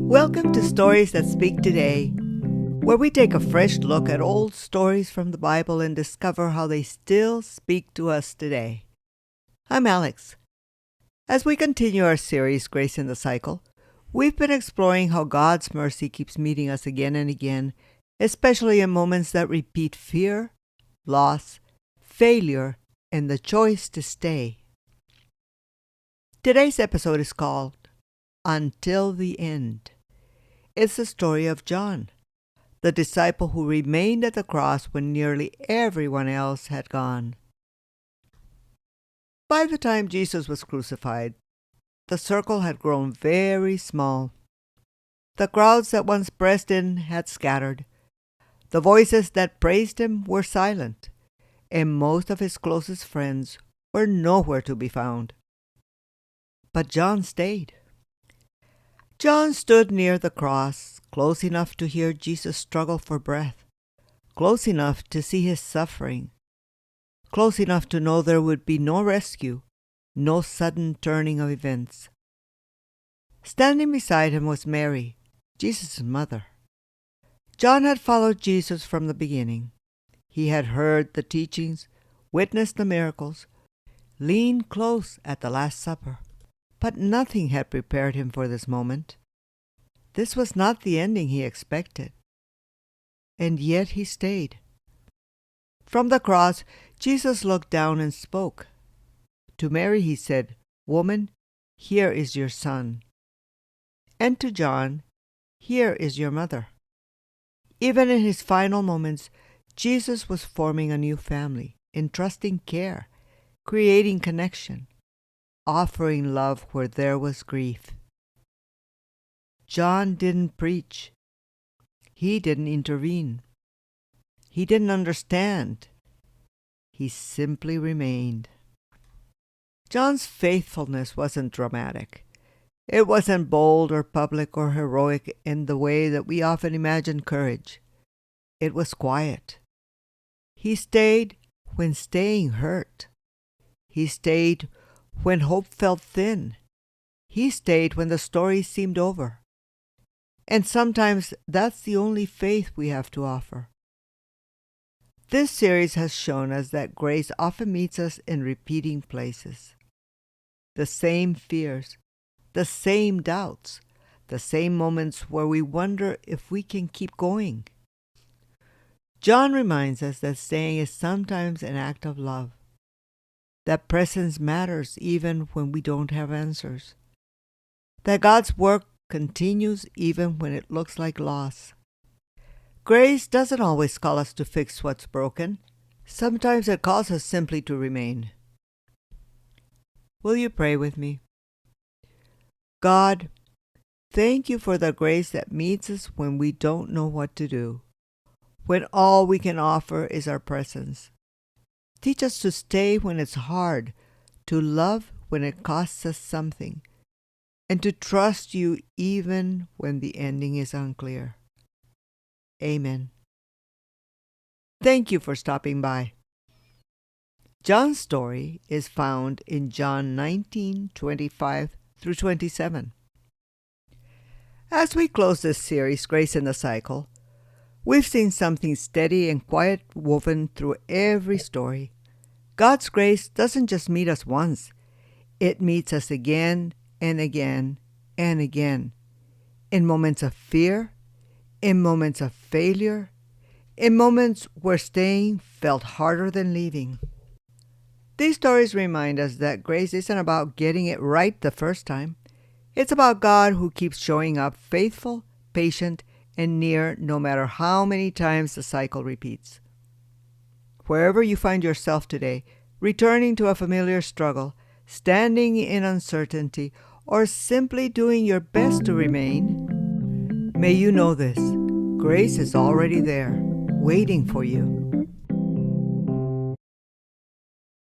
Welcome to Stories That Speak Today, where we take a fresh look at old stories from the Bible and discover how they still speak to us today. I'm Alex. As we continue our series, Grace in the Cycle, we've been exploring how God's mercy keeps meeting us again and again, especially in moments that repeat fear, loss, failure, and the choice to stay. Today's episode is called Until the End. It's the story of John, the disciple who remained at the cross when nearly everyone else had gone. By the time Jesus was crucified, the circle had grown very small. The crowds that once pressed in had scattered. The voices that praised him were silent, and most of his closest friends were nowhere to be found. But John stayed. John stood near the cross, close enough to hear Jesus struggle for breath, close enough to see his suffering, close enough to know there would be no rescue, no sudden turning of events. Standing beside him was Mary, Jesus' mother. John had followed Jesus from the beginning. He had heard the teachings, witnessed the miracles, leaned close at the Last Supper. But nothing had prepared him for this moment. This was not the ending he expected. And yet he stayed. From the cross, Jesus looked down and spoke. To Mary he said, "Woman, here is your son." And to John, "Here is your mother." Even in his final moments, Jesus was forming a new family, entrusting care, creating connection, offering love where there was grief. John didn't preach. He didn't intervene. He didn't understand. He simply remained. John's faithfulness wasn't dramatic. It wasn't bold or public or heroic in the way that we often imagine courage. It was quiet. He stayed when staying hurt. He stayed when hope felt thin. He stayed when the story seemed over. And sometimes that's the only faith we have to offer. This series has shown us that grace often meets us in repeating places. The same fears, the same doubts, the same moments where we wonder if we can keep going. John reminds us that staying is sometimes an act of love. That presence matters even when we don't have answers. That God's work continues even when it looks like loss. Grace doesn't always call us to fix what's broken. Sometimes it calls us simply to remain. Will you pray with me? God, thank you for the grace that meets us when we don't know what to do, when all we can offer is our presence. Teach us to stay when it's hard, to love when it costs us something, and to trust you even when the ending is unclear. Amen. Thank you for stopping by. John's story is found in John 19:25 through 27. As we close this series, Grace in the Cycle, we've seen something steady and quiet woven through every story. God's grace doesn't just meet us once. It meets us again and again and again. In moments of fear, in moments of failure, in moments where staying felt harder than leaving. These stories remind us that grace isn't about getting it right the first time. It's about God who keeps showing up faithful, patient, and near no matter how many times the cycle repeats. Wherever you find yourself today, returning to a familiar struggle, standing in uncertainty, or simply doing your best to remain, may you know this: grace is already there, waiting for you.